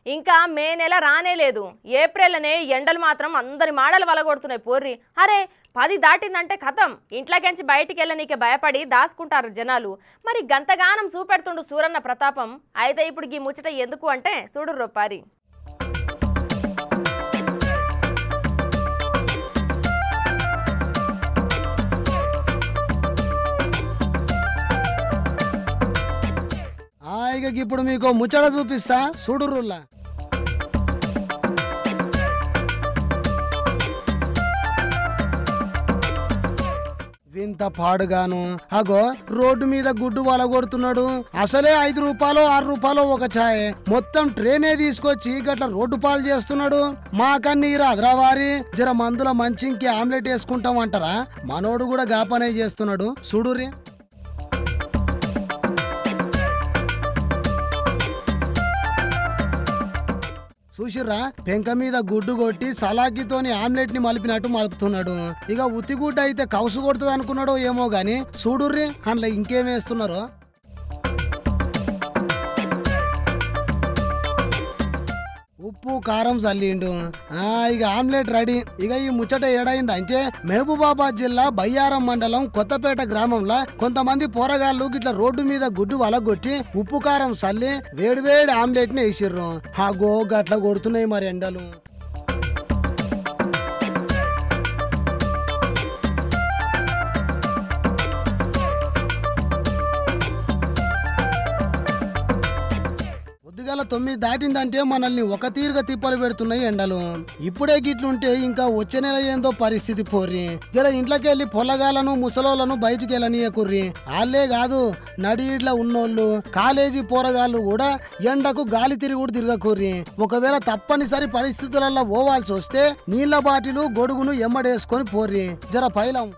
ఇంకా మే నెల రానే లేదు, ఏప్రిల్నే ఎండలు మాత్రం అందరి మాడలు వలగొడుతున్నాయి పోర్రి. అరే 10 దాటిందంటే కథం, ఇంట్లోకించి బయటికి వెళ్ళనీకే భయపడి దాచుకుంటారు జనాలు. మరి గంతగానం చూపెడుతుండు సూరన్న ప్రతాపం. అయితే ఇప్పుడు ఈ ముచ్చట ఎందుకు అంటే చూడు రొప్పారి. ఇక ఇప్పుడు మీకు ముచ్చట చూపిస్తా చూడుర్రుల్లా. వింత పాడుగాను అగో రోడ్డు మీద గుడ్డు వలగొడుతున్నాడు. అసలే 5 రూపాయలు 6 రూపాయలు ఒక ఛాయ్, మొత్తం ట్రైనే తీసుకొచ్చి గట్ల రోడ్డు పాలు చేస్తున్నాడు. మాకన్నీ రాద్రావారి జర మందుల మంచింకి ఆమ్లెట్ వేసుకుంటాం అంటారా? మనోడు కూడా గాపనే చేస్తున్నాడు చూడుర్రి. చూసిర్రా, పెంక మీద గుడ్డు కొట్టి సలాకితోని ఆమ్లెట్ ని మలిపినట్టు మలుపుతున్నాడు. ఇక ఉత్తిగుడ్డ అయితే కౌసు కొడుతుంది అనుకున్నాడో ఏమో గాని చూడుర్రి అందులో ఇంకేమేస్తున్నారో. ఉప్పు కారం చల్లిండు. ఇక ఆమ్లెట్ రెడీ. ఇక ఈ ముచ్చట ఏడైంది అంటే మహబూబాబాద్ జిల్లా బయ్యారం మండలం కొత్తపేట గ్రామంలో కొంతమంది పోరగాళ్ళు గిట్ల రోడ్డు మీద గుడ్డు వలగొట్టి ఉప్పు కారం చల్లి వేడివేడి ఆమ్లెట్ ని వేసిర్రు. గో గట్ల కొడుతున్నాయి మరి ఎండలు. పొద్దుగాల 9 దాటిందంటే మనల్ని ఒక తీరుగా తిప్పలు పెడుతున్నాయి ఎండలు. ఇప్పుడే గిట్లుంటే ఇంకా వచ్చే నెల ఏందో పరిస్థితి పోర్రి. జర ఇంట్లోకి వెళ్ళి పొలగాలను ముసలోళ్ళను బయటికి వెళ్ళనీయకుర్రి. వాళ్ళే కాదు నడిడ్ల ఉన్నోళ్ళు కాలేజీ పోరగాళ్ళు కూడా ఎండకు గాలి తిరుగుడు తిరగకుర్రి. ఒకవేళ తప్పనిసరి పరిస్థితులలో పోవాల్సి వస్తే నీళ్ల బాటిలు గొడుగును ఎమ్మడేసుకొని పోర్రి. జర పైలం.